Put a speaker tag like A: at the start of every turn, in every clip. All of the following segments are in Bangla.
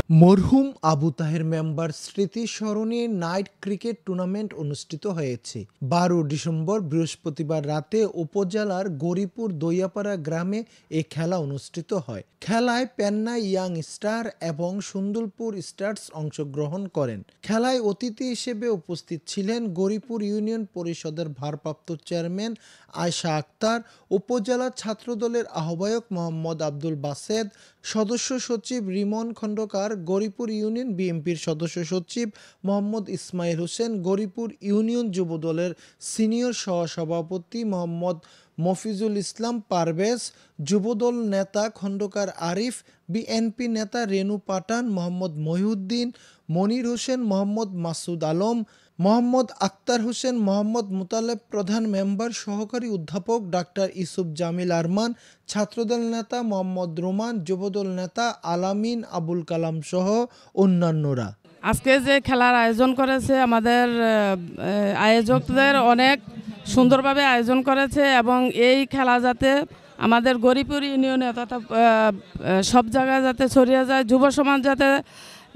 A: মরহুম আবু তাহের মেম্বার স্মৃতি স্মরণে নাইট ক্রিকেট টুর্নামেন্ট অনুষ্ঠিত হয়েছে। 12 ডিসেম্বর বৃহস্পতিবার রাতে উপজেলার গরিপুর দইয়াপাড়া গ্রামে এ খেলা অনুষ্ঠিত হয়। খেলায় পেন্না ইয়াং স্টার এবং সুন্দরপুর স্টার্স অংশগ্রহণ করেন। খেলায় অতিথি হিসেবে উপস্থিত ছিলেন গরিপুর ইউনিয়ন পরিষদের ভারপ্রাপ্ত চেয়ারম্যান আয়শা আক্তার, উপজেলা ছাত্রদলের আহ্বায়ক মোহাম্মদ আব্দুল বাসেদ, সদস্য সচিব রিমন খন্দকার, গরিপুর ইউনিয়ন বিএনপির সদস্য সচিব মোহাম্মদ ইসমাইল হোসেন, গরিপুর ইউনিয়ন যুবদলের সিনিয়র সহসভাপতি মোহাম্মদ মফিজুল ইসলাম পারভেজ, যুবদল নেতা খন্দকার আরিফ, বিএনপি নেতা রেনু পাঠান, মোহাম্মদ মহিউদ্দিন, মনির হোসেন, মোহাম্মদ মাসুদ আলম, মোহাম্মদ আক্তার হোসেন, মোহাম্মদ মুতালেব প্রধান মেম্বার, সহকারী অধ্যাপক ডাক্তার ইউসুফ জামিল আরমান, ছাত্রদল নেতা মোহাম্মদ রোমান, যুবদল নেতা আলামিন আবুল কালাম সহ অন্যান্যরা।
B: আজকে যে খেলার আয়োজন করেছে আমাদের আয়োজকদের অনেক সুন্দরভাবে আয়োজন করেছে এবং এই খেলা যাতে আমাদের গরিপুর ইউনিয়নে তথা সব জায়গায় যাতে ছড়িয়ে যায়, যুব সমাজ যাতে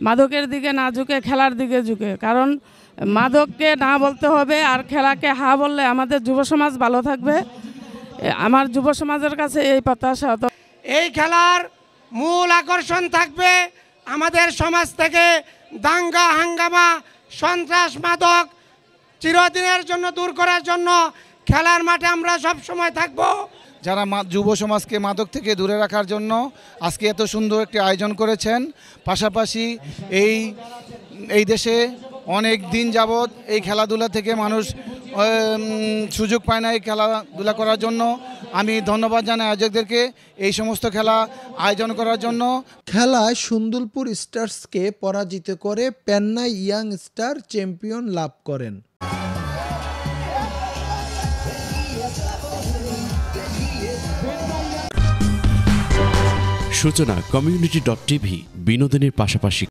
B: মাদকের দিকে না ঝুঁকে খেলার দিকে ঝুঁকে, কারণ মাদককে না বলতে হবে আর খেলাকে হা বললে আমাদের যুব সমাজ ভালো থাকবে। আমার যুব সমাজের কাছে এই প্রত্যাশা।
C: এই খেলার মূল আকর্ষণ থাকবে আমাদের সমাজ থেকে দাঙ্গা হাঙ্গামা সন্ত্রাস মাদক চিরদিনের জন্য দূর করার জন্য খেলার মাঠে আমরা সব সময় থাকব।
D: যারা যুব সমাজকে মাদক থেকে দূরে রাখার জন্য আজকে এত সুন্দর একটি আয়োজন করেছেন। পাশাপাশি এই দেশে অনেক দিন যাবৎ এই খেলাধুলা থেকে মানুষ সুযোগ পায় না এই খেলাধুলা করার জন্য। আমি ধন্যবাদ জানাই আয়োজকদেরকে এই সমস্ত খেলা আয়োজন করার জন্য।
A: খেলায় সুন্দরপুর স্টার্সকে পরাজিত করে পেন্না ইয়াং স্টার চ্যাম্পিয়ন লাভ করেন।
E: সূচনা community.tv বিনোদনের পাশাপাশি